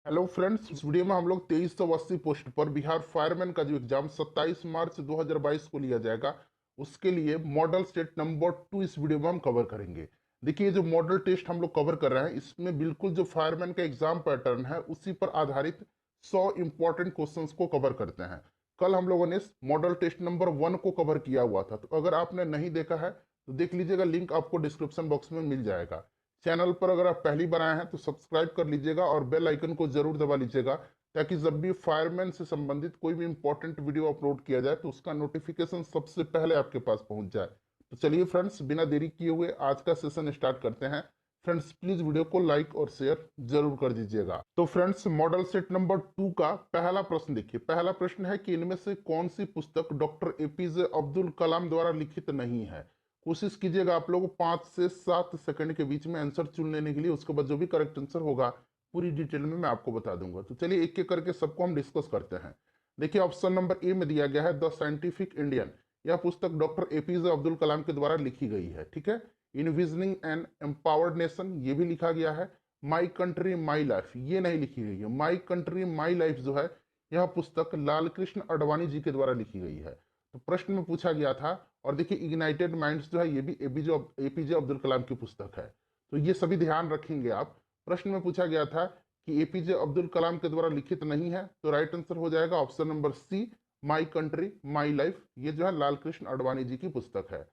Hello friends, इस video में हम लोग 2380 पोस्ट पर बिहार फायरमैन का जो एग्जाम 27 मार्च 2022 को लिया जाएगा उसके लिए मॉडल स्टेट नंबर 2 इस वीडियो में हम कवर करेंगे। देखिए, जो मॉडल टेस्ट हम लोग कवर कर रहे हैं इसमें बिल्कुल जो फायरमैन का एग्जाम पैटर्न है उसी पर आधारित 100 इंपॉर्टेंट क्वेश्चंस को कवर करते हैं। कल हम लोगों ने मॉडल टेस्ट नंबर 1 को कवर किया हुआ था, तो अगर आपने नहीं देखा है तो देख लीजिएगा, लिंक आपको डिस्क्रिप्शन बॉक्स में मिल जाएगा। चैनल पर अगर आप पहली बार आए हैं तो सब्सक्राइब कर लीजिएगा और बेल आइकन को जरूर दबा लीजिएगा, ताकि जब भी फायरमैन से संबंधित कोई भी इंपॉर्टेंट वीडियो अपलोड किया जाए तो उसका नोटिफिकेशन सबसे पहले आपके पास पहुंच जाए। तो चलिए फ्रेंड्स, बिना देरी किए हुए आज का सेशन स्टार्ट करते हैं। फ्रेंड्स, प्लीज वीडियो को लाइक और शेयर जरूर कर दीजिएगा। तो फ्रेंड्स, मॉडल सेट नंबर 2 का पहला प्रश्न देखिए। पहला प्रश्न है कि इनमें से कौन सी पुस्तक डॉक्टर एपीजे अब्दुल कलाम द्वारा लिखित नहीं है। कोशिश कीजिएगा आप लोग 5 से 7 सेकंड के बीच में आंसर चुन लेने के लिए। उसके बाद जो भी करेक्ट आंसर होगा पूरी डिटेल में मैं आपको बता दूंगा। तो चलिए एक एक करके सबको हम डिस्कस करते हैं। देखिए, ऑप्शन नंबर ए में दिया गया है द साइंटिफिक इंडियन। यह पुस्तक डॉक्टर एपीजे अब्दुल कलाम के द्वारा लिखी गई है, ठीक है। इनविजनिंग एन एम्पावर्ड नेशन, ये भी लिखा गया है। माई कंट्री माई लाइफ, ये नहीं लिखी गई है। माई कंट्री माई लाइफ जो है, यह पुस्तक लाल कृष्ण आडवाणी जी के द्वारा लिखी गई है। तो प्रश्न में पूछा गया था। और देखिए, इग्नाइटेड माइंड्स जो है ये भी एपीजे अब्दुल कलाम की पुस्तक है। तो ये सभी ध्यान रखेंगे आप। प्रश्न में पूछा गया था कि एपीजे अब्दुल कलाम के द्वारा लिखित नहीं है, तो राइट आंसर हो जाएगा option number C, my country my life. ये जो है लाल कृष्ण आडवाणी जी की पुस्तक है।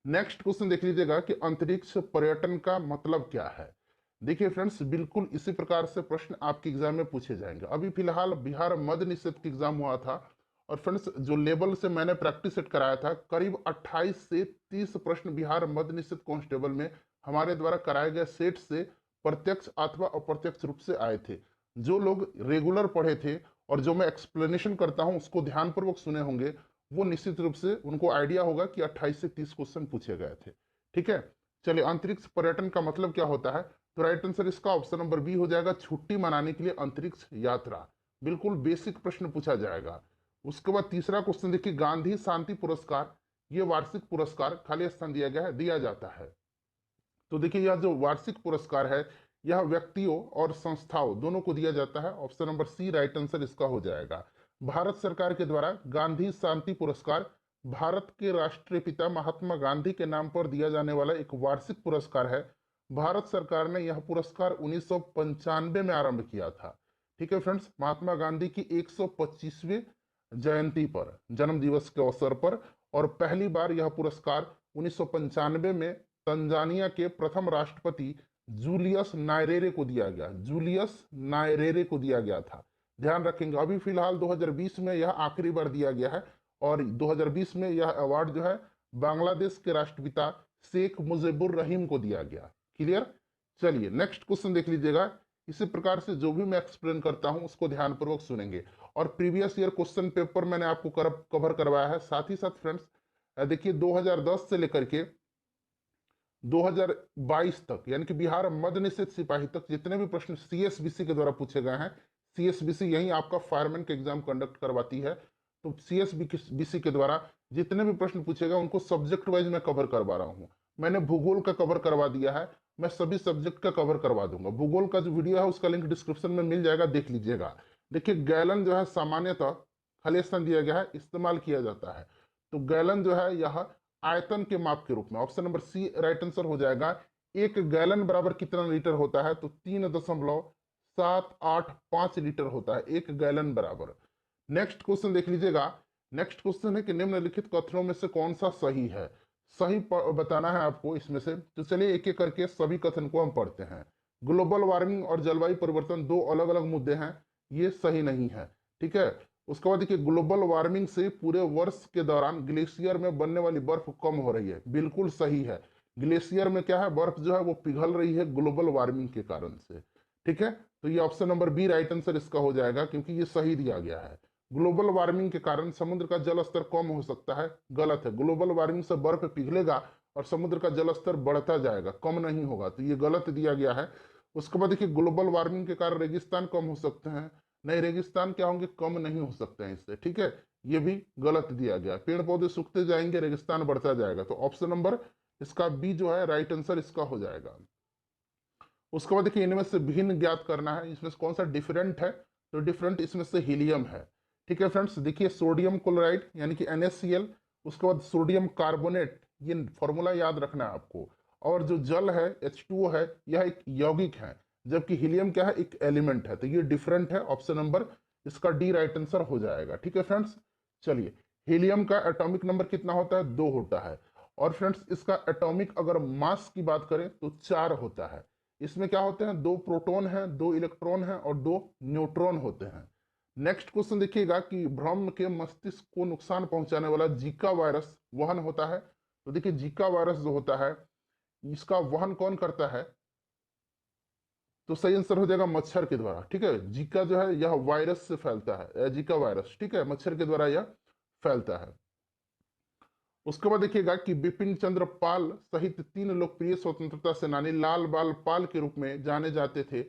नेक्स्ट क्वेश्चन देख लीजिएगा कि अंतरिक्ष पर्यटन का मतलब क्या है। देखिए फ्रेंड्स, बिल्कुल इसी प्रकार से प्रश्न आपके एग्जाम में पूछे जाएंगे। अभी फिलहाल बिहार मद्य निषेध का एग्जाम हुआ था, और फ्रेंड्स जो लेवल से मैंने प्रैक्टिस सेट कराया था, करीब 28 से 30 प्रश्न बिहार मद्य निषेध कांस्टेबल में हमारे द्वारा कराए गए सेट से प्रत्यक्ष अथवा अप्रत्यक्ष रूप से आए थे। जो लोग रेगुलर पढ़े थे और जो मैं एक्सप्लेनेशन करता हूं उसको ध्यानपूर्वक सुने होंगे, वो निश्चित रूप से उनको आइडिया होगा कि 28 से 30 क्वेश्चन पूछे गए थे, ठीक है। चलिए, अंतरिक्ष पर्यटन का मतलब क्या होता है, तो राइट आंसर इसका ऑप्शन नंबर बी हो जाएगा, छुट्टी मनाने के लिए अंतरिक्ष यात्रा। बिल्कुल बेसिक प्रश्न पूछा जाएगा। उसके बाद तीसरा क्वेश्चन देखिए, गांधी शांति पुरस्कार, ये वार्षिक पुरस्कार खाली स्थान दिया गया है, दिया जाता है। तो देखिए, यह जो वार्षिक पुरस्कार है यह व्यक्तियों और संस्थाओं दोनों को दिया जाता है। Option number C right answer इसका हो जाएगा। भारत सरकार के द्वारा गांधी शांति पुरस्कार भारत के राष्ट्रीय पिता महात्मा गांधी के नाम पर दिया जाने वाला एक वार्षिक पुरस्कार है। भारत सरकार ने यह पुरस्कार 1995 में आरंभ किया था, ठीक है फ्रेंड्स, महात्मा गांधी की 125वीं जयंती पर, जन्म दिवस के अवसर पर। और पहली बार यह पुरस्कार 1995 में तंजानिया के प्रथम राष्ट्रपति जूलियस नायरेरे को दिया गया। जूलियस नायरेरे को दिया गया था, ध्यान रखेंगे। अभी फिलहाल 2020 में यह आखिरी बार दिया गया है, और 2020 में यह अवार्ड जो है बांग्लादेश के राष्ट्रपिता शेख मुजीबुर रहीम को दिया गया। क्लियर। चलिए नेक्स्ट क्वेश्चन देख लीजिएगा। इसी प्रकार से जो भी मैं एक्सप्लेन करता हूं उसको ध्यानपूर्वक सुनेंगे। और प्रीवियस ईयर क्वेश्चन पेपर मैंने आपको कवर करवाया है। साथ ही साथ फ्रेंड्स देखिए, 2010 से लेकर के 2022 तक, यानी कि बिहार मद्य निषेध सिपाही तक जितने भी प्रश्न सीएसबीसी के द्वारा पूछे गए हैं, सीएसबीसी यही आपका फायरमैन का एग्जाम कंडक्ट करवाती है, तो सीएसबीसी के द्वारा जितने भी प्रश्न पूछे गए उनको सब्जेक्ट वाइज मैं कवर करवा रहा हूं। मैंने भूगोल का कवर करवा दिया है, मैं सभी सब्जेक्ट का कवर करवा दूंगा। भूगोल का जो वीडियो है उसका लिंक डिस्क्रिप्शन में मिल जाएगा, देख लीजिएगा। देखिए, गैलन जो है सामान्यतः खाली स्थान दिया गया है, इस्तेमाल किया जाता है। तो गैलन जो है यह आयतन के माप के रूप में, option number C right answer हो जाएगा। एक गैलन बराबर कितना लीटर होता है, तो 3.785 लीटर होता है एक गैलन बराबर। नेक्स्ट क्वेश्चन देख लीजिएगा। नेक्स्ट क्वेश्चन है कि निम्नलिखित कथनों में से कौन सा सही है। सही बताना है आपको इसमें से। तो चलिए एक एक करके सभी कथन को हम पढ़ते हैं। ग्लोबल वार्मिंग और जलवायु परिवर्तन दो अलग अलग मुद्दे हैं, ये सही नहीं है, ठीक है। उसके बाद देखिए, ग्लोबल वार्मिंग से पूरे वर्ष के दौरान ग्लेशियर में बनने वाली बर्फ कम हो रही है, बिल्कुल सही है। ग्लेशियर में क्या है, बर्फ जो है वो पिघल रही है ग्लोबल वार्मिंग के कारण से, ठीक है। तो ये option number B right answer इसका हो जाएगा, क्योंकि ये सही दिया गया है। ग्लोबल वार्मिंग के कारण समुद्र का जल स्तर कम हो सकता है, गलत है। ग्लोबल वार्मिंग से बर्फ पिघलेगा और समुद्र का जल स्तर बढ़ता जाएगा, कम नहीं होगा, तो ये गलत दिया गया है। उसके बाद देखिए, ग्लोबल वार्मिंग के कारण रेगिस्तान कम हो सकते हैं, नहीं, रेगिस्तान क्या होंगे, कम नहीं हो सकते हैं इससे, ठीक है। ये भी गलत दिया गया। पेड़ पौधे सूखते जाएंगे, रेगिस्तान बढ़ता जाएगा, तो ऑप्शन नंबर इसका बी जो है राइट आंसर इसका हो जाएगा। उसके बाद देखिए इनमें से भिन्न ज्ञात करना है, इसमें से कौन सा डिफरेंट है, तो डिफरेंट इसमें से हीलियम है। ठीक है फ्रेंड्स, देखिए सोडियम क्लोराइड यानी कि NaCl, उसके बाद सोडियम कार्बोनेट, ये फॉर्मूला याद रखना है आपको। और जो जल है H2O है, यह एक यौगिक है, जबकि हीलियम क्या है, एक एलिमेंट है। तो ये डिफरेंट है, ऑप्शन नंबर इसका डी राइट आंसर हो जाएगा। ठीक है फ्रेंड्स, चलिए हीलियम का एटॉमिक नंबर कितना होता है, 2 होता है। और फ्रेंड्स इसका एटॉमिक अगर मास की बात करें तो 4 होता है। इसमें क्या होते हैं, 2 प्रोटॉन हैं, 2 इलेक्ट्रॉन हैं और 2 न्यूट्रॉन होते हैं। नेक्स्ट क्वेश्चन देखिएगा कि ब्रह्म के मस्तिष्क को नुकसान पहुंचाने वाला जीका वायरस वहन होता है। तो देखिए जीका वायरस जो होता है, इसका वहन कौन करता है, तो सही आंसर हो जाएगा मच्छर के द्वारा। ठीक है, जीका जो है यह वायरस से फैलता है, जीका वायरस, ठीक है, मच्छर के द्वारा यह फैलता है। उसके बाद देखिएगा कि बिपिन चंद्र पाल सहित 3 लोकप्रिय स्वतंत्रता सेनानी लाल बाल पाल के रूप में जाने जाते थे,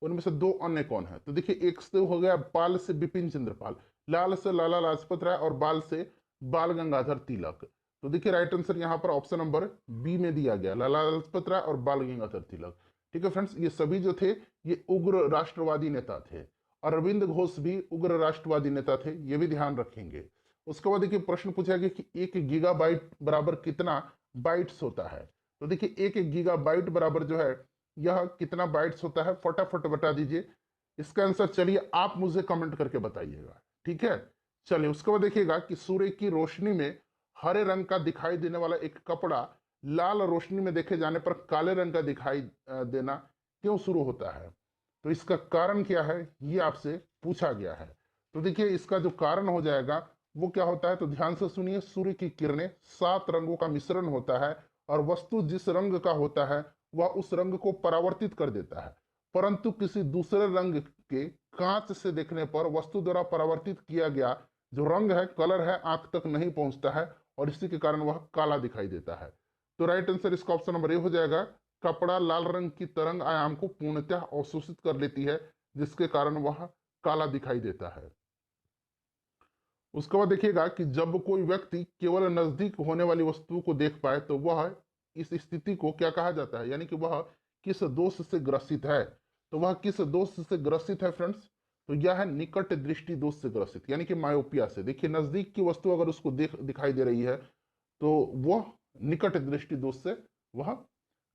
उनमें से 2 अन्य कौन है। तो देखिए एक से हो गया पाल से बिपिन चंद्र पाल, लाल से लाला लाजपत राय और बाल से बाल गंगाधर तिलक। तो देखिए राइट आंसर यहाँ पर ऑप्शन नंबर बी में दिया गया, लाला लाजपत राय और बाल गंगाधर तिलक। ठीक है फ्रेंड्स, ये सभी जो थे ये उग्र राष्ट्रवादी नेता थे। अरविंद घोष भी उग्र राष्ट्रवादी नेता थे, ये भी ध्यान रखेंगे। उसके बाद देखिए प्रश्न पूछा गया कि 1 गीगाबाइट बराबर कितना बाइट्स होता है। तो देखिए 1 गीगाबाइट बराबर जो है यह कितना बाइट्स होता है, फटाफट बता दीजिए इसका आंसर। चलिए आप मुझे कमेंट करके बताइएगा। ठीक है, चलिए उसके बाद देखिएगा कि सूर्य की रोशनी में हरे रंग का दिखाई देने वाला एक कपड़ा लाल रोशनी में देखे जाने पर काले रंग का दिखाई देना क्यों शुरू होता है। तो इसका कारण क्या है, ये आपसे पूछा गया है। तो देखिए इसका जो कारण हो जाएगा वो क्या होता है, तो ध्यान से सुनिए। सूर्य की किरणें 7 रंगों का मिश्रण होता है और वस्तु जिस रंग का होता है वह उस रंग को परावर्तित कर देता है, परंतु किसी दूसरे रंग के कांच से देखने पर वस्तु द्वारा परावर्तित किया गया जो रंग है, कलर है, आंख तक नहीं पहुंचता है और इसी के कारण वह काला दिखाई देता है। तो राइट आंसर इसका ऑप्शन नंबर ए हो जाएगा। कपड़ा लाल रंग की तरंग आयाम को पूर्णतः अवशोषित कर लेती है, जिसके कारण वह काला दिखाई देता है। उसके बाद देखिएगा कि जब कोई व्यक्ति केवल नजदीक होने वाली वस्तुओं को देख पाए तो वह इस स्थिति को क्या कहा जाता है, यानी कि वह किस दोष से ग्रसित है। तो वह किस दोष से ग्रसित है फ्रेंड्स, तो यह है निकट दृष्टि दोष से ग्रसित, यानी कि मायोपिया से। देखिए नजदीक की वस्तु अगर उसको दिखाई दे रही है तो वह निकट दृष्टि दोष से वह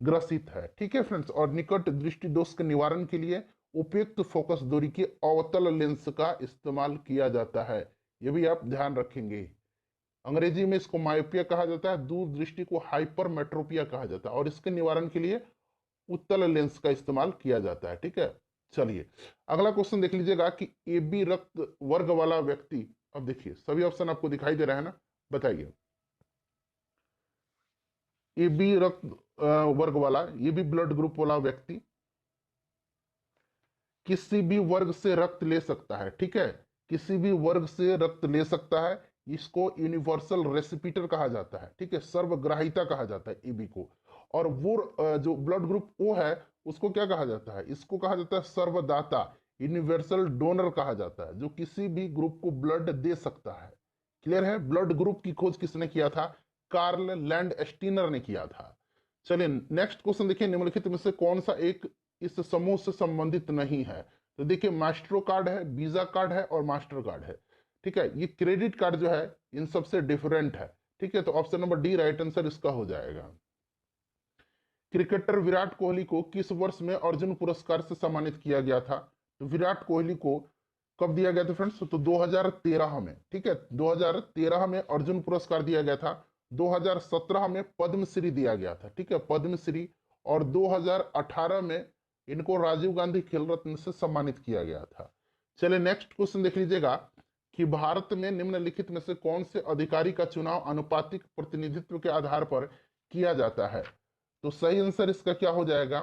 ग्रसित है। ठीक है फ्रेंड्स, और निकट दृष्टि दोष के निवारण के लिए उपयुक्त फोकस दूरी के अवतल लेंस का इस्तेमाल किया जाता है, ये भी आप ध्यान रखेंगे। अंग्रेजी में इसको मायोपिया कहा जाता है, दूरदृष्टि को हाइपरमेट्रोपिया कहा जाता है और इसके निवारण के लिए उत्तल लेंस का इस्तेमाल किया जाता है। ठीक है, चलिए अगला क्वेश्चन देख लीजिएगा कि AB रक्त वर्ग वाला व्यक्ति, अब देखिए सभी ऑप्शन आपको दिखाई दे रहा है ना, बताइए। AB रक्त वर्ग वाला, ये भी ब्लड ग्रुप वाला व्यक्ति किसी भी वर्ग से रक्त ले सकता है। ठीक है, किसी भी वर्ग से रक्त ले सकता है, इसको यूनिवर्सल रेसिपिटर कहा जाता है। ठीक है, सर्वग्राहिता कहा जाता है एबी को। और वो जो ब्लड ग्रुप ओ है उसको क्या कहा जाता है, इसको कहा जाता है सर्वदाता, यूनिवर्सल डोनर कहा जाता है, जो किसी भी ग्रुप को ब्लड दे सकता है। क्लियर है, ब्लड ग्रुप की खोज किसने किया था, कार्ल लैंड स्टीनर ने किया था। चलिए नेक्स्ट क्वेश्चन देखिए, निम्नलिखित में से कौन सा एक इस समूह से संबंधित नहीं है। तो देखिए मास्ट्रो कार्ड है, वीजा कार्ड है और मास्टर कार्ड है। ठीक है, ये क्रेडिट कार्ड जो है इन सबसे डिफरेंट है। ठीक है, तो option number D right answer इसका हो जाएगा। क्रिकेटर विराट कोहली को किस वर्ष में अर्जुन पुरस्कार से सम्मानित किया गया था। तो विराट कोहली को कब दिया गया था फ्रेंड्स, तो 2013 में। ठीक है, 2013 में अर्जुन पुरस्कार दिया गया था, 2017 में पद्मश्री दिया गया था। ठीक है, पद्मश्री, और 2018 में इनको राजीव गांधी खेल रत्न से सम्मानित किया गया था। चलिए नेक्स्ट क्वेश्चन देख लीजिएगा कि भारत में निम्नलिखित में से कौन से अधिकारी का चुनाव अनुपातिक प्रतिनिधित्व के आधार पर किया जाता है। तो सही आंसर इसका क्या हो जाएगा,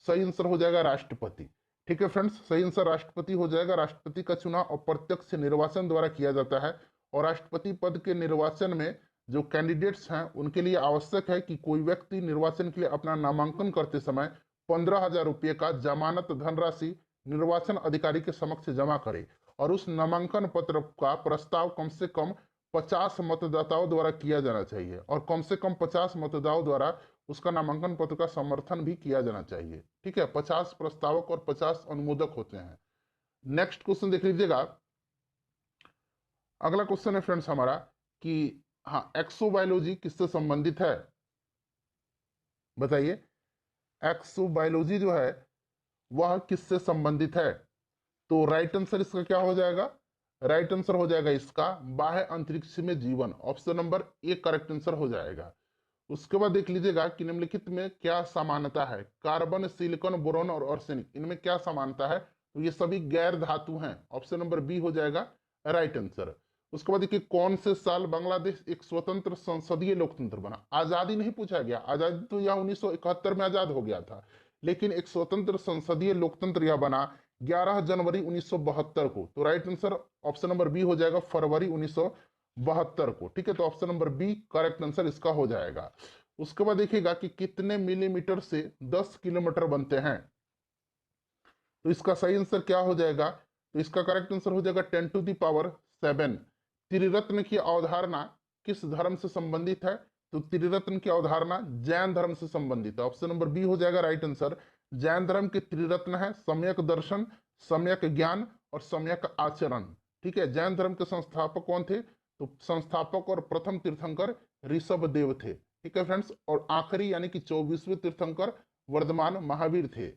सही आंसर हो जाएगा राष्ट्रपति। ठीक है फ्रेंड्स, सही आंसर राष्ट्रपति हो जाएगा। राष्ट्रपति का चुनाव अप्रत्यक्ष निर्वाचन द्वारा किया जाता है और राष्ट्रपति पद के निर्वाचन में जो कैंडिडेट्स हैं उनके लिए आवश्यक है कि कोई व्यक्ति निर्वाचन के लिए अपना नामांकन करते समय 15,000 रुपये का जमानत धनराशि निर्वाचन अधिकारी के समक्ष जमा करे और उस नामांकन पत्र का प्रस्ताव कम से कम 50 मतदाताओं द्वारा किया जाना चाहिए और कम से कम 50 मतदाताओं द्वारा उसका नामांकन पत्र का समर्थन भी किया जाना चाहिए। ठीक है, 50 प्रस्तावक और 50 अनुमोदक होते हैं। नेक्स्ट क्वेश्चन देख लीजिएगा। अगला क्वेश्चन है फ्रेंड्स हमारा कि हाँ, एक्सोबायोलॉजी किससे संबंधित है, बताइए। एक्सोबायोलॉजी जो है वह किससे संबंधित है? तो राइट आंसर इसका क्या हो जाएगा? राइट आंसर हो जाएगा इसका बाह्य अंतरिक्ष में जीवन, option number A correct answer हो जाएगा। उसके बाद देख लीजिएगा कि निम्नलिखित में क्या समानता है, कार्बन, सिलिकॉन, बोरॉन और आर्सेनिक, इनमें क्या समानता है? तो ये सभी गैर धातु हैं, ऑप्शन नंबर बी हो जाएगा राइट आंसर। उसके बाद देखिए, कौन से साल बांग्लादेश एक स्वतंत्र संसदीय लोकतंत्र बना? आजादी नहीं पूछा गया, आजादी तो यह 1971 में आजाद हो गया था, लेकिन एक स्वतंत्र संसदीय लोकतंत्र यह बना 11 जनवरी 1972 को। तो right answer option number B हो जाएगा, फरवरी 1972 को। ठीक है, तो option number B correct answer इसका हो जाएगा। उसके बाद देखिएगा कि कितने मिलीमीटर से 10 किलोमीटर बनते हैं? तो इसका सही आंसर क्या हो जाएगा? तो इसका करेक्ट आंसर हो जाएगा 10⁻7। त्रिरत्न की अवधारणा किस धर्म से संबंधित है? तो त्रिरत्न की अवधारणा जैन धर्म से संबंधित है, ऑप्शन नंबर बी हो जाएगा राइट आंसर। जैन धर्म के त्रिरत्न है सम्यक दर्शन, सम्यक ज्ञान और सम्यक आचरण। ठीक है, जैन धर्म के संस्थापक कौन थे? तो संस्थापक और प्रथम तीर्थंकर ऋषभ देव थे। ठीक है फ्रेंड्स, और आखिरी यानी कि 24वें तीर्थंकर वर्धमान महावीर थे।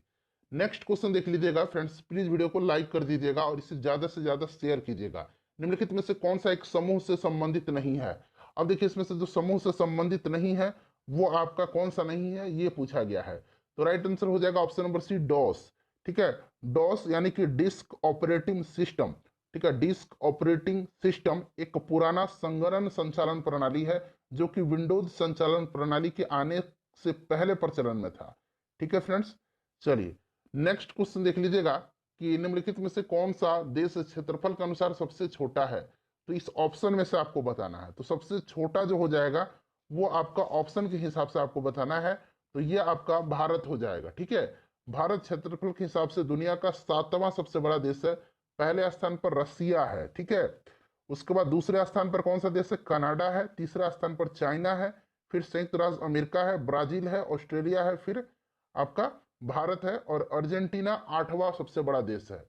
नेक्स्ट क्वेश्चन देख लीजिएगा फ्रेंड्स, प्लीज वीडियो को लाइक कर दीजिएगा और इसे ज्यादा से ज्यादा शेयर कीजिएगा। निम्नलिखित में से कौन सा एक समूह से संबंधित नहीं है? अब देखिए, इसमें से जो समूह से संबंधित नहीं है वो आपका कौन सा नहीं है, ये पूछा गया है। तो राइट आंसर हो जाएगा ऑप्शन नंबर सी, डॉस। ठीक है, डॉस यानी कि डिस्क ऑपरेटिंग सिस्टम। ठीक है, डिस्क ऑपरेटिंग सिस्टम एक पुराना संगणन संचालन प्रणाली है जो कि विंडोज संचालन प्रणाली के आने से पहले प्रचलन में था। ठीक है फ्रेंड्स, चलिए नेक्स्ट क्वेश्चन देख लीजिएगा कि निम्नलिखित में से कौन सा देश क्षेत्रफल के अनुसार सबसे छोटा है? तो इस ऑप्शन में से आपको बताना है। तो सबसे छोटा जो हो जाएगा वो आपका ऑप्शन के हिसाब से आपको बताना है। तो ये आपका भारत हो जाएगा। ठीक है, भारत क्षेत्रफल के हिसाब से दुनिया का 7वां सबसे बड़ा देश है। पहले स्थान पर रसिया है। ठीक है, उसके बाद दूसरे स्थान पर कौन सा देश है? कनाडा है। तीसरा स्थान पर चाइना है, फिर संयुक्त राज्य अमेरिका है, ब्राजील है, ऑस्ट्रेलिया है, फिर आपका भारत है, और अर्जेंटीना 8वां सबसे बड़ा देश है।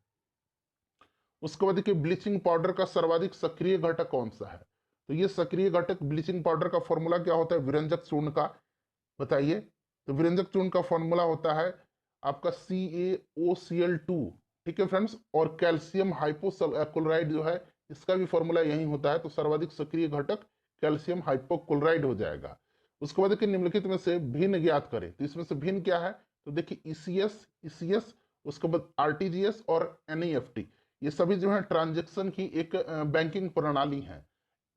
उसके बाद देखिए, ब्लीचिंग पाउडर का सर्वाधिक सक्रिय घटक कौन सा है? तो ये सक्रिय घटक ब्लीचिंग पाउडर का फॉर्मूला क्या होता है विरंजक चूर्ण का, बताइए। तो विरंजक चूर्ण का फॉर्मूला होता है आपका CaOCl2। ठीक है फ्रेंड्स, और कैल्शियम हाइपोक्लोराइड जो है इसका भी फॉर्मूला यही होता है। तो सर्वाधिक सक्रिय घटक कैल्शियम हाइपोक्लोराइड हो जाएगा। उसके बाद देखिए, निम्नलिखित में से भिन्न ज्ञात करें। तो इसमें से भिन्न क्या है? तो देखिए, ईसीएस, उसके बाद आरटीजीएस और एनईएफटी, ये सभी जो है ट्रांजेक्शन की एक बैंकिंग प्रणाली है।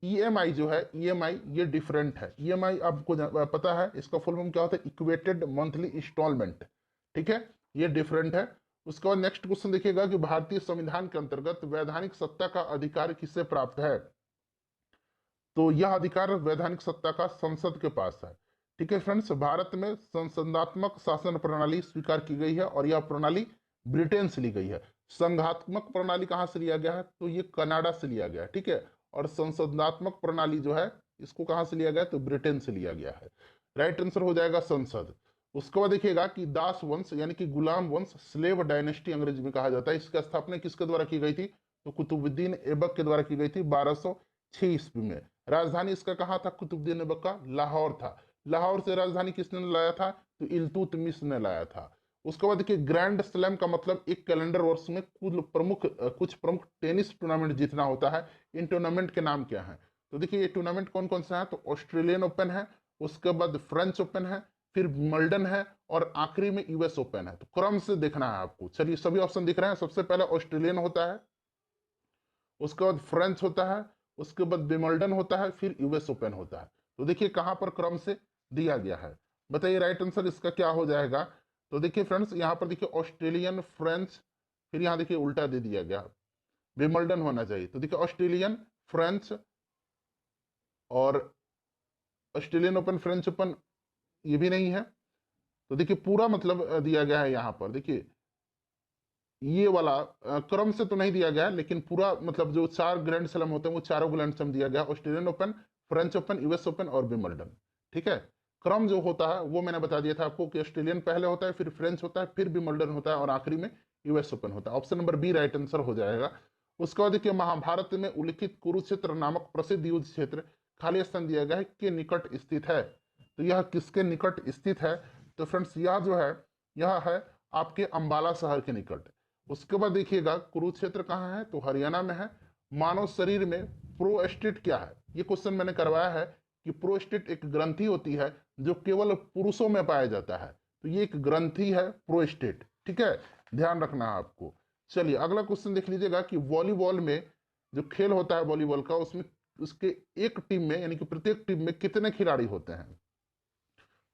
ईएमआई जो है, ईएमआई ये डिफरेंट है। ईएमआई आपको पता है इसका फुल फॉर्म क्या होता है? Equated monthly installment. ठीक है, ये डिफरेंट है। उसके बाद नेक्स्ट क्वेश्चन देखिएगा कि भारतीय संविधान के अंतर्गत वैधानिक सत्ता का अधिकार किससे प्राप्त है? तो यह अधिकार वैधानिक सत्ता का संसद के पास है। ठीक है फ्रेंड्स, भारत में संसदात्मक शासन प्रणाली स्वीकार की गई है और यह प्रणाली ब्रिटेन से ली गई है। संघात्मक प्रणाली कहां से लिया गया है? तो ये कनाडा से लिया गया है। ठीक है, और संसदात्मक प्रणाली जो है इसको कहां से लिया गया? तो ब्रिटेन से लिया गया है। राइट आंसर हो जाएगा संसद। उसके बाद देखिएगा कि दास वंश यानी कि गुलाम वंश, स्लेव डायनेस्टी अंग्रेजी में कहा जाता है, इसकी स्थापना किसके द्वारा की गई थी? तो कुतुबुद्दीन ऐबक के द्वारा की गई थी 1206 ईस्वी में। राजधानी इसका कहाँ था? कुतुबुद्दीन ऐबक का लाहौर था। लाहौर से राजधानी किसने लाया था? तो इल्तुतमिश ने लाया था। उसके बाद देखिए, ग्रैंड स्लैम का मतलब एक कैलेंडर वर्ष में कुछ प्रमुख टेनिस टूर्नामेंट जीतना होता है। इन टूर्नामेंट के नाम क्या है? तो देखिए, ये टूर्नामेंट कौन कौन सा है? तो ऑस्ट्रेलियन ओपन है, उसके बाद फ्रेंच ओपन है, फिर विंबलडन है, और आखिरी में यूएस ओपन है। तो क्रम से देखना है आपको। चलिए, सभी ऑप्शन दिख रहे हैं। सबसे पहले ऑस्ट्रेलियन होता है, उसके बाद फ्रेंच होता है, उसके बाद विंबलडन होता है, फिर यूएस ओपन होता है। तो देखिए कहां पर क्रम से दिया गया है, बताइए राइट आंसर इसका क्या हो जाएगा। तो देखिए फ्रेंड्स, यहां पर देखिए ऑस्ट्रेलियन, फ्रेंच, फिर यहां देखिए उल्टा दे दिया गया, विंबलडन होना चाहिए। तो देखिए ऑस्ट्रेलियन, फ्रेंच और ऑस्ट्रेलियन ओपन, फ्रेंच ओपन, ये भी नहीं है। तो देखिए पूरा मतलब दिया गया है यहां पर। देखिए ये वाला क्रम से तो नहीं दिया गया, लेकिन पूरा मतलब जो 4 ग्रैंड स्लैम होते हैं वो चारों ग्रैंड स्लैम दिया गया, Australian open, French open, US open और विंबलडन। ठीक है, क्रम जो होता है वो मैंने बता दिया था आपको कि ऑस्ट्रेलियन पहले होता है, फिर फ्रेंच होता है, फिर विंबलडन होता है और आखिरी में यूएस ओपन होता है। Option number B right answer हो जाएगा। उसके बाद देखिए महाभारत में उल्लिखित कुरुक्षेत्र नामक प्रसिद्ध युद्ध क्षेत्र खाली स्थान दिया गया है के निकट स्थित है। तो यह किसके निकट स्थित है? तो फ्रेंड्स यह जो है यह है आपके अंबाला शहर के निकट। उसके बाद देखिएगा कुरुक्षेत्र कहाँ है? तो हरियाणा में है। मानव शरीर में प्रोस्टेट क्या है? ये क्वेश्चन मैंने करवाया है कि प्रोस्टेट एक ग्रंथि होती है जो केवल पुरुषों में पाया जाता है। तो ये एक ग्रंथि है प्रोस्टेट, ठीक है, ध्यान रखना है आपको। चलिए अगला क्वेश्चन देख लीजिएगा कि वॉलीबॉल में जो खेल होता है वॉलीबॉल का, उसमें उसके एक टीम में यानी कि प्रत्येक टीम में कितने खिलाड़ी होते हैं?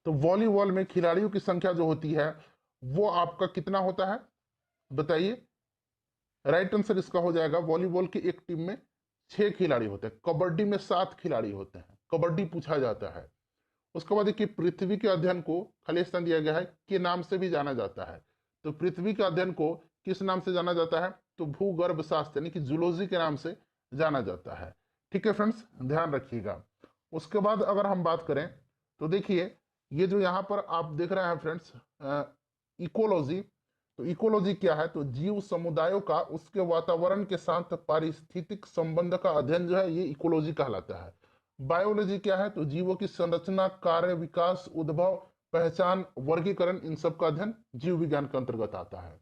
तो वॉलीबॉल में खिलाड़ियों की संख्या जो होती है वो आपका कितना होता है बताइए? राइट आंसर इसका हो जाएगा वॉलीबॉल की एक टीम में 6 खिलाड़ी होते हैं। कबड्डी में 7 खिलाड़ी होते हैं, कबड्डी पूछा जाता है। उसके बाद देखिए पृथ्वी के अध्ययन को खाली स्थान दिया गया है के नाम से भी जाना जाता है। तो पृथ्वी के अध्ययन को किस नाम से जाना जाता है? तो भूगर्भ शास्त्र यानी कि जूलॉजी के नाम से जाना जाता है। ठीक है फ्रेंड्स, ध्यान रखिएगा। उसके बाद अगर हम बात करें तो देखिए ये जो यहाँ पर आप देख रहे हैं फ्रेंड्स इकोलॉजी, तो इकोलॉजी क्या है? तो जीव समुदायों का उसके वातावरण के साथ पारिस्थितिक संबंध का अध्ययन जो है ये इकोलॉजी कहलाता है। बायोलॉजी क्या है? तो जीवों की संरचना, कार्य, विकास, उद्भव, पहचान, वर्गीकरण, इन सब का अध्ययन जीव विज्ञान के अंतर्गत आता है।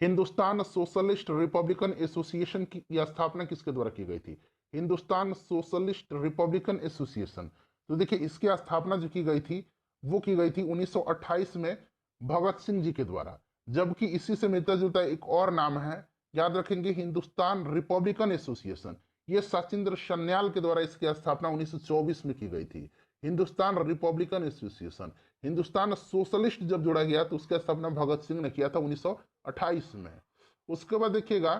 हिंदुस्तान सोशलिस्ट रिपब्लिकन एसोसिएशन की स्थापना किसके द्वारा की गई थी? Hindustan socialist Republican association. तो देखिए इसकी स्थापना जो की गई थी वो की गई थी 1928 में भगत सिंह जी के द्वारा। जबकि इसी से मिलता जुलता एक और नाम है, याद रखेंगे, हिंदुस्तान रिपब्लिकन एसोसिएशन। ये सचिंद्र सन्याल के द्वारा इसकी स्थापना 1924 में की गई थी। Hindustan Republican association. Hindustan socialist जब जोड़ा गया तो उसकी स्थापना भगत सिंह ने किया था 1928 में। उसके बाद देखिएगा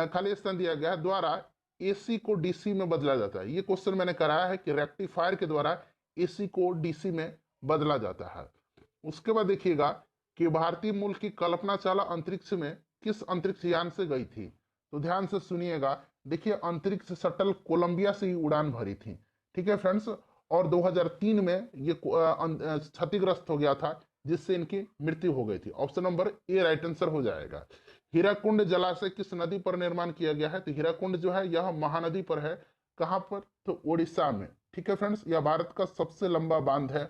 खाली स्थान दिया गया द्वारा एसी को डीसी में बदला जाता है। ये क्वेश्चन मैंने कराया है कि रेक्टिफायर के द्वारा एसी को डीसी में बदला जाता है। उसके बाद देखिएगा कि भारतीय मूल की कल्पना चावला अंतरिक्ष में किस अंतरिक्ष यान से गई थी? तो ध्यान से सुनिएगा। देखिए अंतरिक्ष शटल कोलंबिया से ही उड़ान भरी थी, ठीक है फ्रेंड्स। और 2003 में ये क्षतिग्रस्त हो गया था जिससे इनकी मृत्यु हो गई थी। Option number A right answer हो जाएगा। हीराकुंड जलाशय किस नदी पर निर्माण किया गया है? तो हीराकुंड जो है यह महानदी पर है। कहां पर? तो उड़ीसा में, ठीक है फ्रेंड्स। यह भारत का सबसे लंबा बांध है।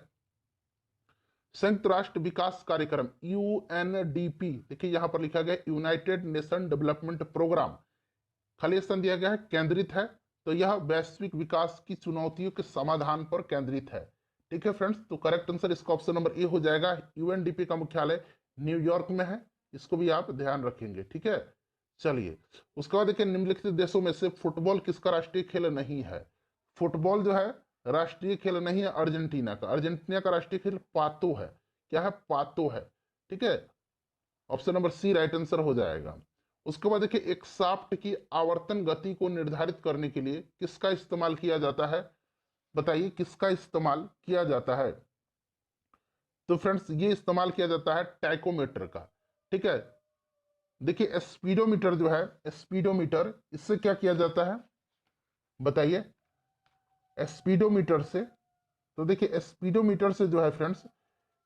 संयुक्त राष्ट्र विकास कार्यक्रम यूएनडीपी, देखिए यहां पर लिखा गया यूनाइटेड नेशन डेवलपमेंट प्रोग्राम, खाली स्थान दिया गया है केंद्रित है। तो यह वैश्विक विकास की चुनौतियों के समाधान पर केंद्रित है, ठीक है फ्रेंड्स। तो करेक्ट आंसर इसका ऑप्शन नंबर ए हो जाएगा। यूएनडीपी का मुख्यालय न्यूयॉर्क में है, इसको भी आप ध्यान रखेंगे, ठीक है। चलिए उसके बाद देखिए निम्नलिखित देशों में से फुटबॉल किसका राष्ट्रीय खेल नहीं है? फुटबॉल जो है राष्ट्रीय खेल नहीं है अर्जेंटीना का। अर्जेंटीना का राष्ट्रीय खेल पातो है। क्या है? पातो है, ठीक है। Option number C right answer हो जाएगा। उसके बाद देखिए एक शाफ्ट की आवर्तन गति को निर्धारित करने के लिए किसका इस्तेमाल किया जाता है? बताइए किसका इस्तेमाल किया जाता है? तो फ्रेंड्स ये इस्तेमाल किया जाता है टैकोमीटर का, ठीक है। देखिए स्पीडोमीटर जो है, स्पीडोमीटर, इससे क्या किया जाता है बताइए? स्पीडोमीटर से, तो देखिए स्पीडोमीटर से जो है फ्रेंड्स,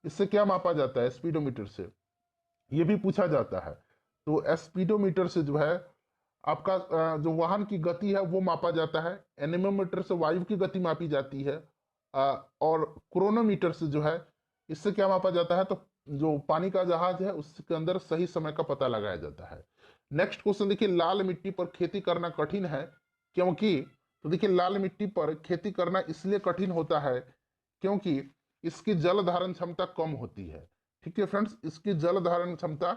इससे क्या मापा जाता है? स्पीडोमीटर से ये भी पूछा जाता है। तो स्पीडोमीटर से जो है आपका जो वाहन की गति है वो मापा जाता है। एनेमोमीटर से वायु की गति मापी जाती है। और क्रोनोमीटर से जो है इससे क्या मापा जाता है? तो जो पानी का जहाज है उसके अंदर सही समय का पता लगाया जाता है। नेक्स्ट क्वेश्चन देखिए लाल मिट्टी पर खेती करना कठिन है क्योंकि? तो देखिए लाल मिट्टी पर खेती करना इसलिए कठिन होता है क्योंकि इसकी जल धारण क्षमता कम होती है, ठीक है फ्रेंड्स। इसकी जल धारण क्षमता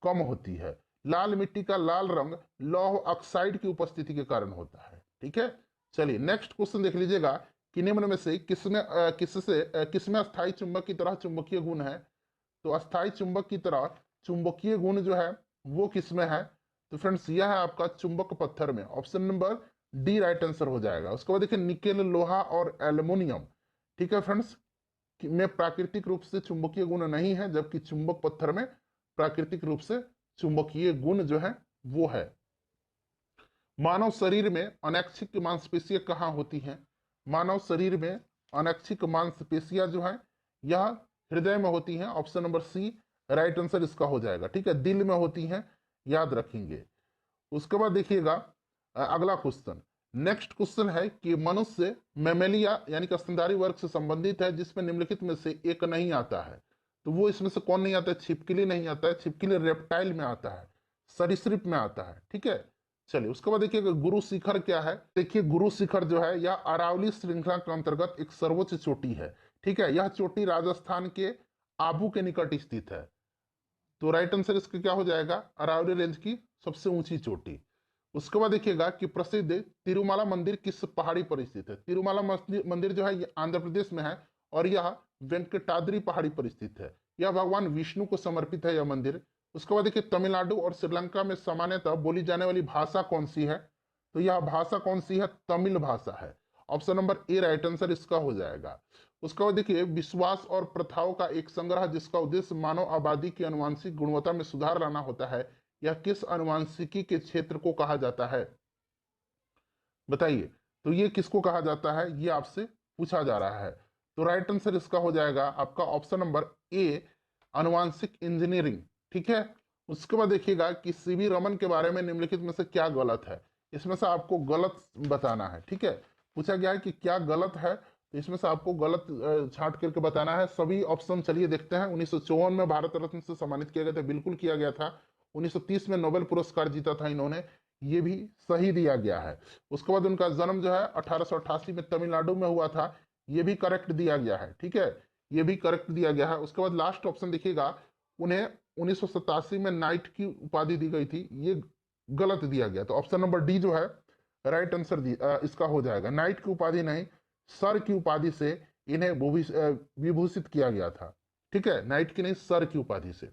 कम होती है। लाल मिट्टी का लाल रंग लौह ऑक्साइड की उपस्थिति के कारण होता है, ठीक है। चलिए नेक्स्ट क्वेश्चन देख लीजिएगा कि निम्न में से किसमें अस्थायी चुंबक की तरह चुंबकीय गुण है? तो अस्थायी चुंबक की तरह चुंबकीय गुण जो है वो किसमें है? तो फ्रेंड्स यह है आपका चुंबक पत्थर में। Option number D right answer हो जाएगा। उसके बाद देखिए निकेल, लोहा और एल्युमिनियम, ठीक है फ्रेंड्स, में प्राकृतिक रूप से चुंबकीय गुण नहीं है, जबकि चुंबक पत्थर में प्राकृतिक रूप से चुंबकीय गुण जो है वो है। मानव शरीर में अनैच्छिक मांसपेशियां कहाँ होती हैं? मानव शरीर में अनैच्छिक मांसपेशियां जो है यह हृदय में होती हैं। Option number C right answer इसका हो जाएगा। ठीक है, दिल में होती हैं, याद रखेंगे। उसके बाद देखिएगा अगला क्वेश्चन। नेक्स्ट क्वेश्चन है कि मनुष्य मैमेलिया यानी कि स्तनधारी वर्ग से संबंधित है जिसमें निम्नलिखित में से एक नहीं आता है। तो वो इसमें से कौन नहीं आता है? छिपकली नहीं आता है। छिपकली रेप्टाइल में आता है, सरीसृप में आता है। ठीक है, चलिए उसके बाद देखिएगा गुरु शिखर क्या है। देखिए गुरु शिखर जो है यह अरावली श्रृंखला के अंतर्गत एक सर्वोच्च चोटी है। ठीक है, यह चोटी राजस्थान के आबू के निकट स्थित है। तो राइट आंसर इसका क्या हो जाएगा? अरावली रेंज की सबसे ऊंची चोटी। उसके बाद देखिएगा कि प्रसिद्ध तिरुमाला मंदिर किस पहाड़ी पर स्थित है। तिरुमाला मंदिर जो है ये आंध्र प्रदेश में है और यह वेंकटाद्रि पहाड़ी पर स्थित है। यह भगवान विष्णु को समर्पित है यह मंदिर। उसके बाद देखिए तमिलनाडु और श्रीलंका में सामान्यतः बोली जाने वाली भाषा कौन सी है? तो यह भाषा कौन सी है? तमिल भाषा है। Option number A right answer इसका हो जाएगा। उसके बाद देखिए विश्वास और प्रथाओं का एक संग्रह जिसका उद्देश्य मानव आबादी की अनुवांशिक गुणवत्ता में सुधार लाना होता है, यह किस अनुवांशिकी के क्षेत्र को कहा जाता है? बताइए। तो ये किसको कहा जाता है, ये आपसे पूछा जा रहा है। तो राइट आंसर इसका हो जाएगा आपका ऑप्शन नंबर ए अनुवांशिक इंजीनियरिंग। ठीक है, उसके बाद देखिएगा कि सीवी रमन के बारे में निम्नलिखित में से क्या गलत है। इसमें से आपको गलत बताना है। ठीक है, पूछा गया है कि क्या गलत है, तो इसमें से आपको गलत छांट करके बताना है। सभी ऑप्शन चलिए देखते हैं। 1954 में भारत रत्न से सम्मानित किया गया था, बिल्कुल किया गया था। 1930 में नोबेल पुरस्कार जीता था इन्होंने, ये भी सही दिया गया है। उसके बाद उनका जन्म जो है 1888 में तमिलनाडु में हुआ था, ये भी करेक्ट दिया गया है। ठीक है, ये भी करेक्ट दिया गया है। उसके बाद लास्ट ऑप्शन देखिएगा, उन्हें 1987 में नाइट की उपाधि दी गई थी, ये गलत दिया गया। तो ऑप्शन नंबर डी जो है राइट आंसर इसका हो जाएगा। नाइट की उपाधि नहीं, सर की उपाधि से इन्हें विभूषित किया गया था। ठीक है, नाइट की नहीं, सर की उपाधि से।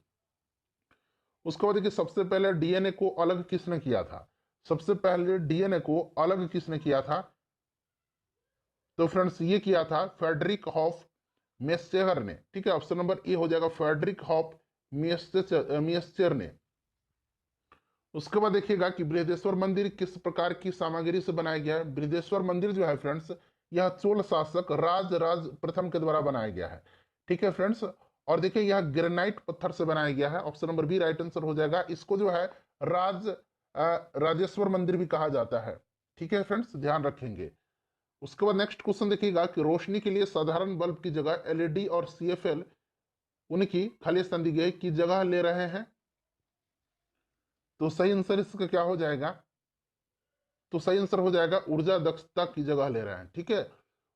उसके बाद देखिए सबसे पहले डीएनए को अलग किसने किया था? सबसे पहले डीएनए को अलग किसने किया था? तो फ्रेंड्स ये किया था फेडरिक हॉफ मेस्चर ने। ठीक है, ऑप्शन नंबर ए हो जाएगा फेडरिक हॉफ मेस्चर ने। उसके बाद देखिएगा कि बृहदेश्वर मंदिर किस प्रकार की सामग्री से बनाया गया है। बृहदेश्वर मंदिर जो है फ्रेंड्स यह चोल शासक राज प्रथम के द्वारा बनाया गया है। ठीक है फ्रेंड्स, और देखिए यह ग्रेनाइट पत्थर से बनाया गया है। Option number B right answer हो जाएगा। इसको जो है राजेश्वर मंदिर भी कहा जाता है। ठीक है फ्रेंड्स, ध्यान रखेंगे। उसके बाद नेक्स्ट क्वेश्चन देखिएगा कि रोशनी के लिए साधारण बल्ब की जगह एलईडी और सीएफएल उनकी खाली स्थान दी गई की जगह ले रहे हैं। तो सही आंसर इसका क्या हो जाएगा? तो सही आंसर हो जाएगा ऊर्जा दक्षता की जगह ले रहे हैं। ठीक है,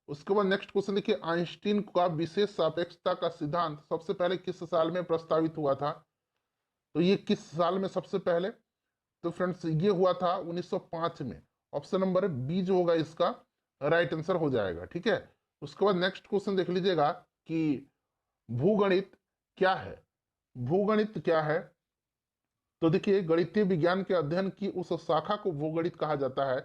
उसके बाद नेक्स्ट क्वेश्चन देखिए आइंस्टीन का विशेष सापेक्षता का सिद्धांत सबसे पहले किस साल में प्रस्तावित हुआ था? तो ये किस साल में सबसे पहले? तो फ्रेंड्स ये हुआ था 1905 में। ऑप्शन नंबर बी जो होगा इसका राइट आंसर हो जाएगा। ठीक है, उसके बाद नेक्स्ट क्वेश्चन देख लीजिएगा कि भूगणित क्या है। भूगणित क्या है? तो देखिए गणितीय विज्ञान के अध्ययन की उस शाखा को भूगणित कहा जाता है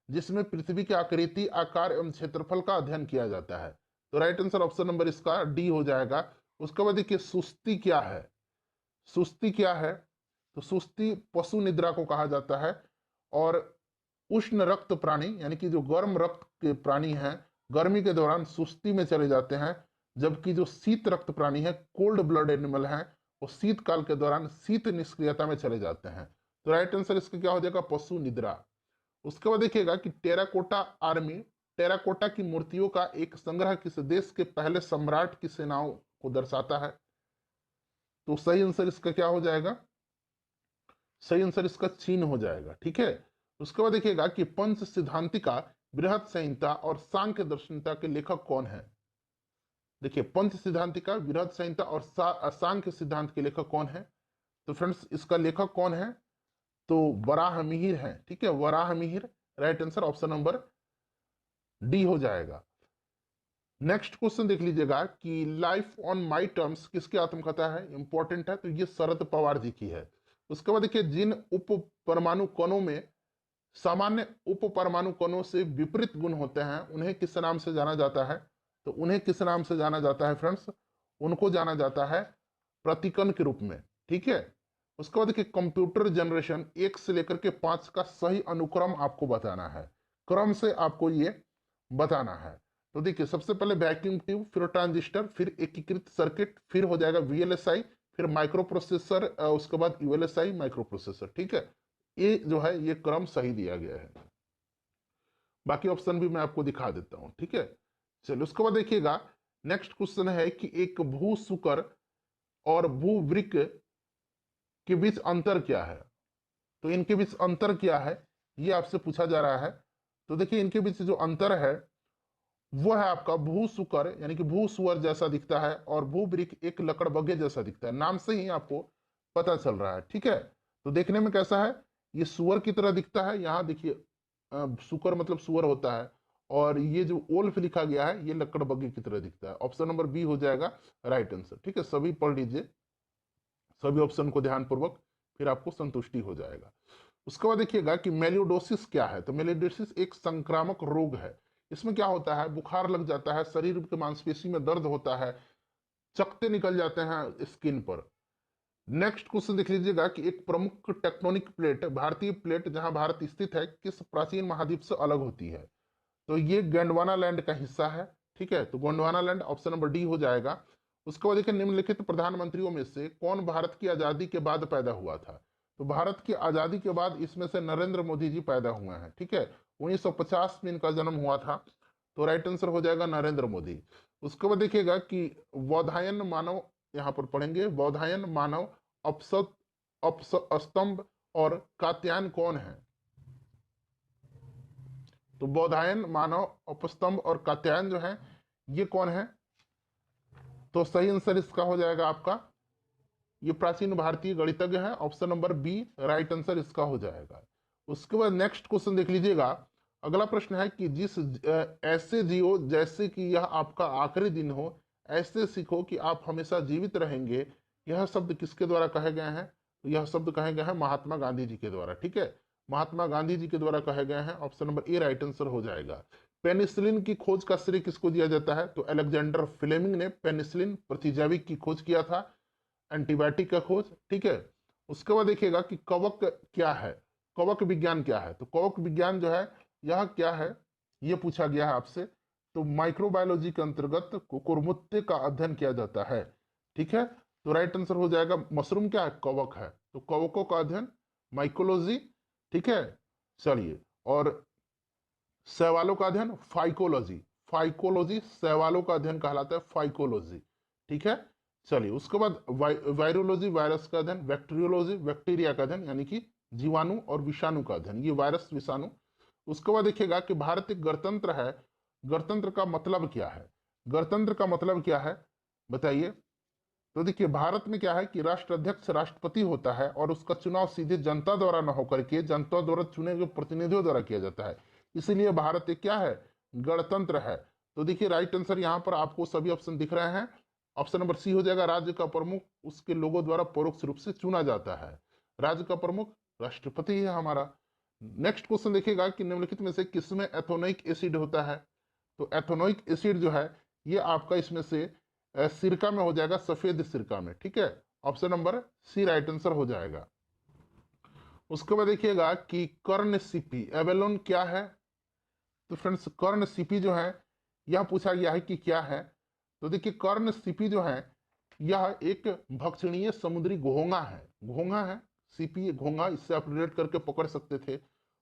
जिसमें पृथ्वी की आकृति, आकार एवं क्षेत्रफल का अध्ययन किया जाता है। तो राइट आंसर ऑप्शन नंबर इसका डी हो जाएगा। उसके बाद देखिए सुस्ती क्या है। सुस्ती क्या है? तो सुस्ती पशु निद्रा को कहा जाता है। और उष्ण रक्त प्राणी यानी कि जो गर्म रक्त के प्राणी हैं गर्मी के दौरान सुस्ती में चले जाते हैं, जबकि जो शीत रक्त प्राणी है कोल्ड ब्लड एनिमल है वो शीतकाल के दौरान शीत निष्क्रियता में चले जाते हैं। तो राइट आंसर इसका क्या हो जाएगा? पशु निद्रा। उसके बाद देखिएगा कि टेराकोटा आर्मी, टेराकोटा की मूर्तियों का एक संग्रह किस देश के पहले सम्राट की सेनाओं को दर्शाता है? तो सही आंसर इसका क्या हो जाएगा? सही आंसर इसका चीन हो जाएगा। ठीक है, उसके बाद देखिएगा कि पंच सिद्धांतिका, बृहद संहिता और सांख्य दर्शनता के लेखक कौन है? देखिए पंच सिद्धांतिका, बृहद संहिता और सांख्य सिद्धांत के लेखक कौन है? तो फ्रेंड्स इसका लेखक कौन है? तो वराहमिहिर है। ठीक है, Varahamihira right answer option number D हो जाएगा। नेक्स्ट क्वेश्चन देख लीजिएगा कि लाइफ ऑन माई टर्म्स किसकी आत्मकथा है? इंपॉर्टेंट है, तो ये शरद पवार जी की है। उसके बाद देखिए जिन उप परमाणु कणों में सामान्य उप परमाणु कणों से विपरीत गुण होते हैं उन्हें किस नाम से जाना जाता है? तो उन्हें किस नाम से जाना जाता है फ्रेंड्स? उनको जाना जाता है प्रतिकण के रूप में। ठीक है, उसके बाद देखिए कंप्यूटर जनरेशन 1 से लेकर के 5 का सही अनुक्रम आपको बताना है, क्रम से आपको ये बताना है। तो देखिए सबसे पहले वैक्यूम ट्यूब, फिर ट्रांजिस्टर, फिर एकीकृत सर्किट, फिर हो जाएगा वीएलएसआई, फिर माइक्रो प्रोसेसर, उसके बाद यूएलएसआई माइक्रो प्रोसेसर। ठीक है, ये जो है ये क्रम सही दिया गया है। बाकी ऑप्शन भी मैं आपको दिखा देता हूं। ठीक है, चलिए उसके बाद देखिएगा नेक्स्ट क्वेश्चन है कि एक भू शुकर और भूवृक्क के बीच अंतर क्या है। तो इनके बीच अंतर क्या है ये आपसे पूछा जा रहा है। तो देखिए इनके बीच जो अंतर है वो है आपका भू सुकर यानी कि भू सुअर जैसा दिखता है, और भूवृक्क एक लकड़बग्घे जैसा दिखता है। नाम से ही आपको पता चल रहा है। ठीक है, तो देखने में कैसा है, ये सुअर की तरह दिखता है। यहाँ देखिए सुकर मतलब सुअर होता है, और ये जो ओल्फ लिखा गया है ये लकड़बग्घे की तरह दिखता है। ऑप्शन नंबर बी हो जाएगा राइट आंसर। ठीक है, सभी पढ़ लीजिए सभी ऑप्शन को ध्यानपूर्वक, फिर आपको संतुष्टि हो जाएगा। उसके बाद देखिएगा कि मेलियोडोसिस क्या है। तो मेलियोडोसिस एक संक्रामक रोग है। इसमें क्या होता है, बुखार लग जाता है, शरीर के मांसपेशी में दर्द होता है, चकत्ते निकल जाते हैं स्किन पर। नेक्स्ट क्वेश्चन देख लीजिएगा कि एक प्रमुख टेक्टोनिक प्लेट, भारतीय प्लेट जहां भारत स्थित है, किस प्राचीन महाद्वीप से अलग होती है। तो ये गोंडवाना लैंड का हिस्सा है। ठीक है, तो Gondwana land option number D हो जाएगा। उसके बाद देखिए निम्नलिखित प्रधानमंत्रियों में से कौन भारत की आजादी के बाद पैदा हुआ था। तो भारत की आजादी के बाद इसमें से नरेंद्र मोदी जी पैदा हुए हैं। ठीक है, 1950 में इनका जन्म हुआ था। तो राइट आंसर हो जाएगा नरेंद्र मोदी। उसके बाद देखिएगा कि बौधायन मानव, यहाँ पर पढ़ेंगे बौधायन मानव, अपसत स्तंभ और कात्यायन कौन है। तो बौधायन मानव, अपस्तंभ और कात्यायन जो है ये कौन है। तो सही आंसर इसका हो जाएगा आपका, ये प्राचीन भारतीय गणितज्ञ है। Option number B right answer इसका हो जाएगा। उसके बाद नेक्स्ट क्वेश्चन देख लीजिएगा। अगला प्रश्न है कि ऐसे जियो जैसे कि यह आपका आखिरी दिन हो, ऐसे सीखो कि आप हमेशा जीवित रहेंगे। यह शब्द किसके द्वारा कहे गए हैं। तो यह शब्द कहे गए हैं महात्मा गांधी जी के द्वारा। ठीक है, महात्मा गांधी जी के द्वारा कहे गए हैं। Option number A right answer हो जाएगा। पेनिसिलिन की खोज का श्रेय किसको दिया जाता है। तो अलेक्जेंडर फ्लेमिंग ने पेनिसिलिन प्रतिजैविक की खोज किया था, एंटीबायोटिक का खोज। ठीक है, उसके बाद देखिएगा कि कवक क्या है, कवक विज्ञान क्या है। तो कवक विज्ञान जो है यह क्या है ये पूछा गया है आपसे। तो माइक्रोबायोलॉजी के अंतर्गत कुकुरमुत्ते का अध्ययन किया जाता है। ठीक है, तो राइट आंसर हो जाएगा मशरूम क्या है, कवक है। तो कवकों का अध्ययन माइकोलॉजी। ठीक है, चलिए, और शैवालों का अध्ययन फाइकोलॉजी। फाइकोलॉजी शैवालों का अध्ययन कहलाता है फाइकोलॉजी। ठीक है, चलिए उसके बाद वायरोलॉजी वायरस का अध्ययन, बैक्टीरियोलॉजी बैक्टीरिया का अध्ययन यानी कि जीवाणु और विषाणु का अध्ययन, ये वायरस विषाणु। उसके बाद देखिएगा कि भारत एक गणतंत्र है, गणतंत्र का मतलब क्या है। गणतंत्र का मतलब क्या है बताइए। तो देखिए भारत में क्या है कि राष्ट्राध्यक्ष राष्ट्रपति होता है, और उसका चुनाव सीधे जनता द्वारा न होकर के जनता द्वारा चुने गए प्रतिनिधियों द्वारा किया जाता है। इसीलिए भारत एक क्या है, गणतंत्र है। तो देखिए राइट आंसर यहाँ पर आपको सभी ऑप्शन दिख रहे हैं। ऑप्शन नंबर सी हो जाएगा, राज्य का प्रमुख उसके लोगों द्वारा परोक्ष रूप से चुना जाता है। राज्य का प्रमुख राष्ट्रपति है हमारा। नेक्स्ट क्वेश्चन देखिएगा कि निम्नलिखित में से किसमें एथोनोइक एसिड होता है। तो एथोनोइक एसिड जो है ये आपका इसमें से सिरका में हो जाएगा, सफेद सिरका में। ठीक है, option number C right answer हो जाएगा। उसके बाद देखिएगा कि कर्ण सीपी एवेलोन क्या है। तो फ्रेंड्स कर्ण सीपी जो है यह पूछा गया है कि क्या है। तो देखिए कर्ण सीपी जो है यह एक भक्षणीय समुद्री घोंघा है। घोंघा है, सीपी घोंघा, इससे आप रिलेट करके पकड़ सकते थे।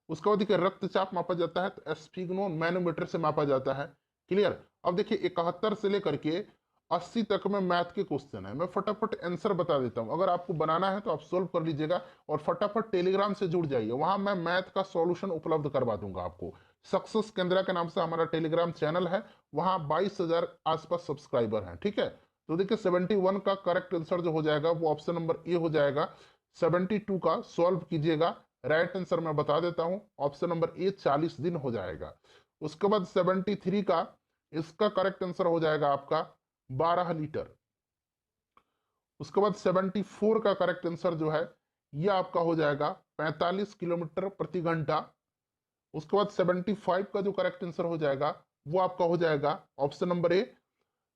उसके बाद देखिए रक्तचाप मापा जाता है तो एस्फिग्नो मैनोमीटर से मापा जाता है। क्लियर। अब देखिए 71 से लेकर के 80 तक में मैथ के क्वेश्चन है, मैं फटाफट आंसर बता देता हूं। अगर आपको बनाना है तो आप सोल्व कर लीजिएगा, और फटाफट टेलीग्राम से जुड़ जाइए, वहां मैं मैथ का सॉल्यूशन उपलब्ध करवा दूंगा आपको। सक्सेस केंद्रा के नाम से हमारा टेलीग्राम चैनल है, वहां 22,000 आसपास सब्सक्राइबर हैं। ठीक है, तो देखिए 71 का करेक्ट आंसर जो हो जाएगा वो ऑप्शन नंबर ए हो जाएगा। 72 का सॉल्व कीजिएगा, राइट आंसर मैं बता देता हूं, ऑप्शन नंबर ए 40 दिन हो जाएगा। उसके बाद 73 का इसका करेक्ट आंसर हो जाएगा आपका 12 लीटर। उसके बाद 74 का करेक्ट आंसर जो है यह आपका हो जाएगा 45 किलोमीटर प्रति घंटा। उसके बाद 75 का जो करेक्ट आंसर हो जाएगा वो आपका हो जाएगा ऑप्शन नंबर ए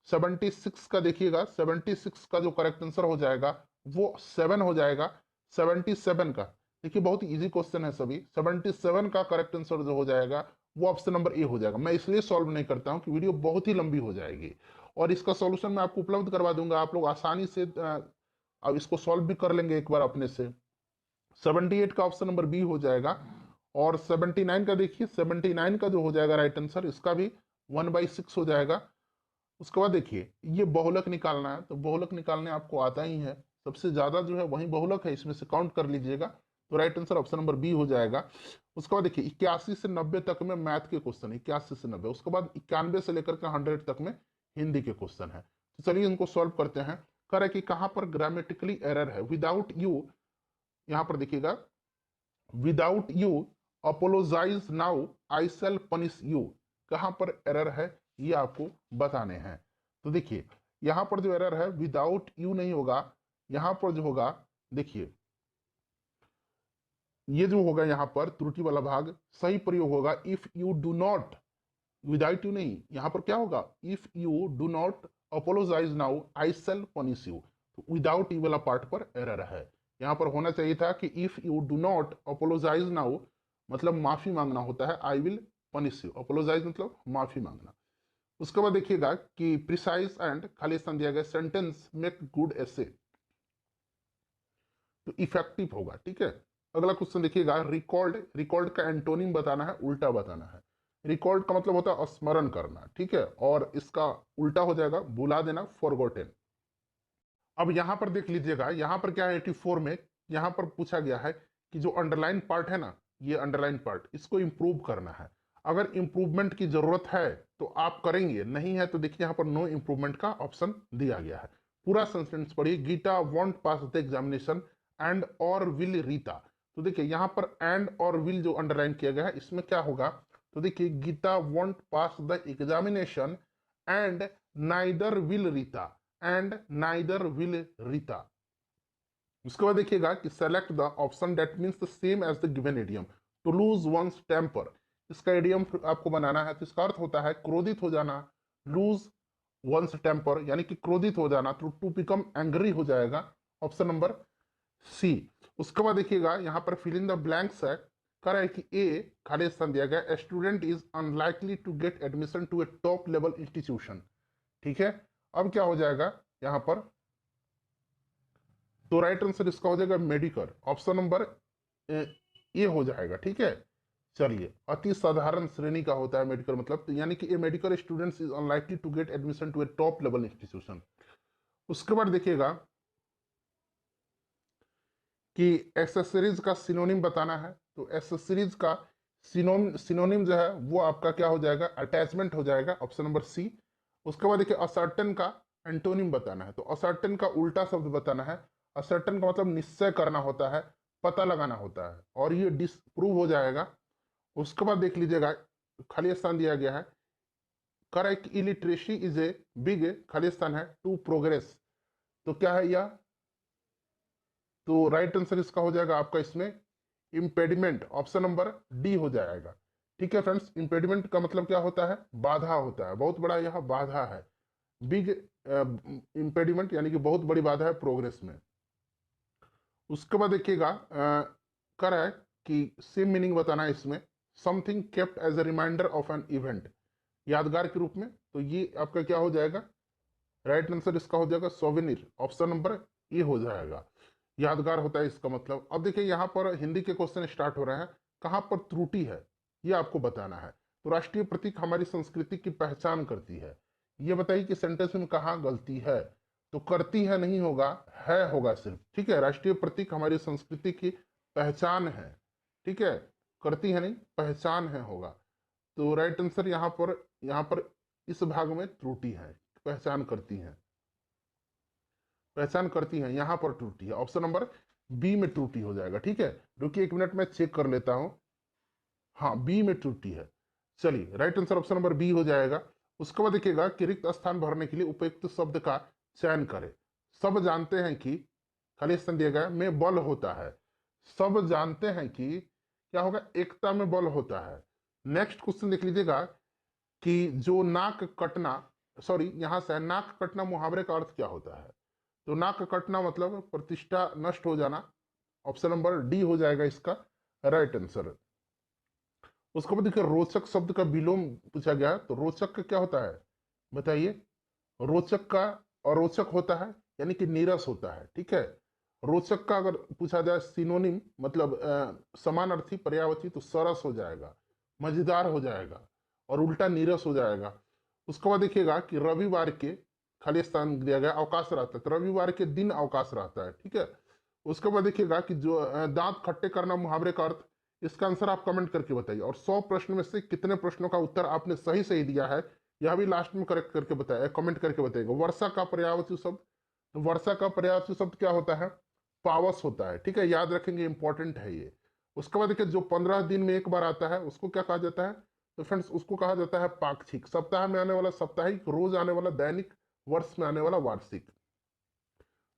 76 का। देखिएगा 76 का जो करेक्ट आंसर हो जाएगा वो 7 हो जाएगा। 77 का देखिए बहुत इजी क्वेश्चन है सभी, 77 का करेक्ट आंसर जो हो जाएगा वो ऑप्शन नंबर ए हो जाएगा। मैं इसलिए सॉल्व नहीं करता हूं कि वीडियो बहुत ही लंबी हो जाएगी, और इसका सॉल्यूशन मैं आपको उपलब्ध करवा दूंगा, आप लोग आसानी से अब इसको सॉल्व भी कर लेंगे एक बार अपने से। 78 का ऑप्शन नंबर बी हो जाएगा। और 79 का देखिए, 79 का जो हो जाएगा राइट आंसर, इसका भी 1/6 हो जाएगा। उसके बाद देखिए ये बहुलक निकालना है, तो बहुलक निकालने आपको आता ही है, सबसे ज्यादा जो है वही बहुलक है, इसमें से काउंट कर लीजिएगा, तो right answer option number B हो जाएगा। उसके बाद देखिए 81 से 90 तक में मैथ के क्वेश्चन, 81 से 90, उसके बाद 91 से लेकर के 100 तक में हिंदी के क्वेश्चन है। तो चलिए इनको सॉल्व करते हैं। कह रहा है कि कहाँ पर ग्रामेटिकली एरर है, विदाउट यू, यहाँ पर देखिएगा, without you apologise now I shall punish you, कहां पर एरर है ये आपको बताने हैं। तो देखिए यहां पर जो एरर है विदाउट यू नहीं होगा, यहां पर जो होगा देखिए ये जो होगा यहां पर त्रुटि वाला भाग सही प्रयोग होगा if you do not, without you नहीं, यहां पर क्या होगा, if you do not apologise now I shall punish you, तो विदाउट यू वाला पार्ट पर एरर है। यहां पर होना चाहिए था कि if you do not apologise now, मतलब माफी मांगना होता है, I will punish you, apologise मतलब माफी मांगना। उसके बाद देखिएगा कि प्रिसाइज एंड खाली स्थान दिया गया, सेंटेंस मेक गुड एसे, तो इफेक्टिव होगा, ठीक है। अगला क्वेश्चन देखिएगा, रिकॉल्ड, रिकॉल्ड का एंटोनिम बताना है, उल्टा बताना है। रिकॉल्ड का मतलब होता है स्मरण करना, ठीक है, और इसका उल्टा हो जाएगा भुला देना, फॉरगॉटेन। अब यहां पर देख लीजिएगा, यहां पर क्या है 84 में, यहां पर पूछा गया है कि जो अंडरलाइन पार्ट है ना, ये अंडरलाइन पार्ट, इसको इंप्रूव करना है। अगर इंप्रूवमेंट की जरूरत है तो आप करेंगे, नहीं है तो देखिए यहाँ पर नो इंप्रूवमेंट का ऑप्शन दिया गया है। पूरा सेंटेंस पढ़िए, Gita won't pass the examination and और विल रीता, तो देखिए यहाँ पर एंड और विल जो अंडरलाइन किया गया है, इसमें क्या होगा, तो देखिए Gita won't pass the examination and neither will Rita, and neither will Rita. उसके बाद देखिएगा कि select the option that means the same as the given idiom, to lose one's temper, इसका इडियम आपको बनाना है, तो इसका अर्थ होता है क्रोधित हो जाना, लूज वंस टेम्पर यानी कि क्रोधित हो जाना, तो टू बिकम एंग्री हो जाएगा, ऑप्शन नंबर सी। उसके बाद देखिएगा यहाँ पर फिल इन द ब्लैंक्स है, कह रहा है कि ए खाली स्थान दिया गया, student is unlikely to get admission to a top level institution, ठीक है। अब क्या हो जाएगा यहां पर, तो राइट आंसर इसका हो जाएगा मेडिकल, ऑप्शन नंबर ए हो जाएगा, ठीक है। चलिए अति साधारण श्रेणी का होता है मेडिकल मतलब, तो यानी कि a medical students is unlikely to get admission to a top level institution. उसके बाद देखिएगा कि एक्सेसरीज का सिनोनिम बताना है, तो एक्सेसरीज का सिनोनिम जो है वो आपका क्या हो जाएगा, अटैचमेंट हो जाएगा, ऑप्शन नंबर सी। उसके बाद देखिए असर्टन का एंटोनिम बताना है, तो असर्टन का उल्टा शब्द बताना है। असर्टन का मतलब निश्चय करना होता है, पता लगाना होता है, और ये डिसप्रूव हो जाएगा। उसके बाद देख लीजिएगा खाली स्थान दिया गया है, correct illiteracy is a big, खाली स्थान है, टू प्रोग्रेस, तो क्या है यह, तो राइट आंसर इसका हो जाएगा आपका इसमें इम्पेडिमेंट, ऑप्शन नंबर डी हो जाएगा, ठीक है फ्रेंड्स। इम्पेडिमेंट का मतलब क्या होता है, बाधा होता है, बहुत बड़ा यह बाधा है, बिग इम्पेडिमेंट यानी कि बहुत बड़ी बाधा है प्रोग्रेस में। उसके बाद देखिएगा कर है कि सेम मीनिंग बताना है इसमें, something kept as a reminder of an event, यादगार के रूप में, तो ये आपका क्या हो जाएगा, राइट आंसर इसका हो जाएगा सोवेनिर, ऑप्शन नंबर ए हो जाएगा, यादगार होता है इसका मतलब। अब देखिए यहाँ पर हिंदी के क्वेश्चन स्टार्ट हो रहे हैं, कहाँ पर त्रुटि है ये आपको बताना है। तो राष्ट्रीय प्रतीक हमारी संस्कृति की पहचान करती है, ये बताइए कि सेंटेंस में कहाँ गलती है, तो करती है नहीं होगा, है होगा सिर्फ, ठीक है। राष्ट्रीय प्रतीक हमारी संस्कृति की पहचान है, ठीक है, करती है नहीं, पहचान है होगा, तो राइट आंसर यहाँ पर इस भाग में त्रुटि है, पहचान करती है, पहचान करती हैं, यहां पर त्रुटि है, ऑप्शन नंबर बी में त्रुटि हो जाएगा, ठीक है। रुकिए एक मिनट में चेक कर लेता हूं, हाँ बी में त्रुटि है। चलिए right answer option number B हो जाएगा। उसके बाद देखिएगा कि रिक्त स्थान भरने के लिए उपयुक्त शब्द का चयन करें। सब जानते हैं कि खाली स्थान दिया गया में बल होता है, सब जानते हैं कि क्या होगा, एकता में बल होता है। नेक्स्ट क्वेश्चन देख लीजिएगा कि जो नाक कटना, सॉरी यहां से नाक कटना मुहावरे का अर्थ क्या होता है, तो नाक कटना मतलब प्रतिष्ठा नष्ट हो जाना, ऑप्शन नंबर डी हो जाएगा इसका राइट आंसर। उसके बाद देखिए रोचक शब्द का विलोम पूछा गया है, तो रोचक का क्या होता है बताइए। रोचक का अरोचक होता है, यानी कि नीरस होता है, ठीक है। रोचक का अगर पूछा जाए सिनोनिम, मतलब समानार्थी पर्यायवाची, तो सरस हो जाएगा, मजेदार हो जाएगा, और उल्टा नीरस हो जाएगा। उसके बाद देखिएगा कि रविवार के खाली स्थान दिया गया, अवकाश रहता है, तो रविवार के दिन अवकाश रहता है, ठीक है। उसके बाद देखिएगा कि जो दांत खट्टे करना मुहावरे का अर्थ, इसका आंसर आप कमेंट करके बताइए। और 100 प्रश्न में से कितने प्रश्नों का उत्तर आपने सही सही दिया है, यह भी लास्ट में करेक्ट करके बताया, कमेंट करके बताइएगा। वर्षा का पर्यायवाची शब्द, तो वर्षा का पर्यायवाची शब्द क्या होता है, पावस होता है, ठीक है, याद रखेंगे, इंपॉर्टेंट है ये। उसके बाद देखिए जो 15 दिन में एक बार आता है उसको क्या कहा जाता है, तो फ्रेंड्स उसको कहा जाता है पाक्षिक। सप्ताह में आने वाला साप्ताहिक, रोज आने वाला दैनिक, वर्ष में आने वाला वार्षिक।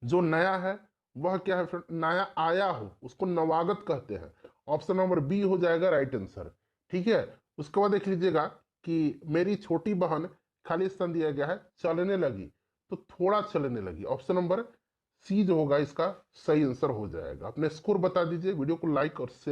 जो नया है वह क्या है फ्रेंड, नया आया हो उसको नवागत कहते हैं। ऑप्शन नंबर बी हो जाएगा राइट आंसर, ठीक है। उसके बाद देख लीजिएगा कि मेरी छोटी बहन, खाली स्थान दिया गया है, चलने लगी, तो थोड़ा चलने लगी। ऑप्शन नंबर सी जो होगा इसका सही आंसर हो जाएगा। अपने स्कोर बता दीजिए, वीडियो को लाइक और शेयर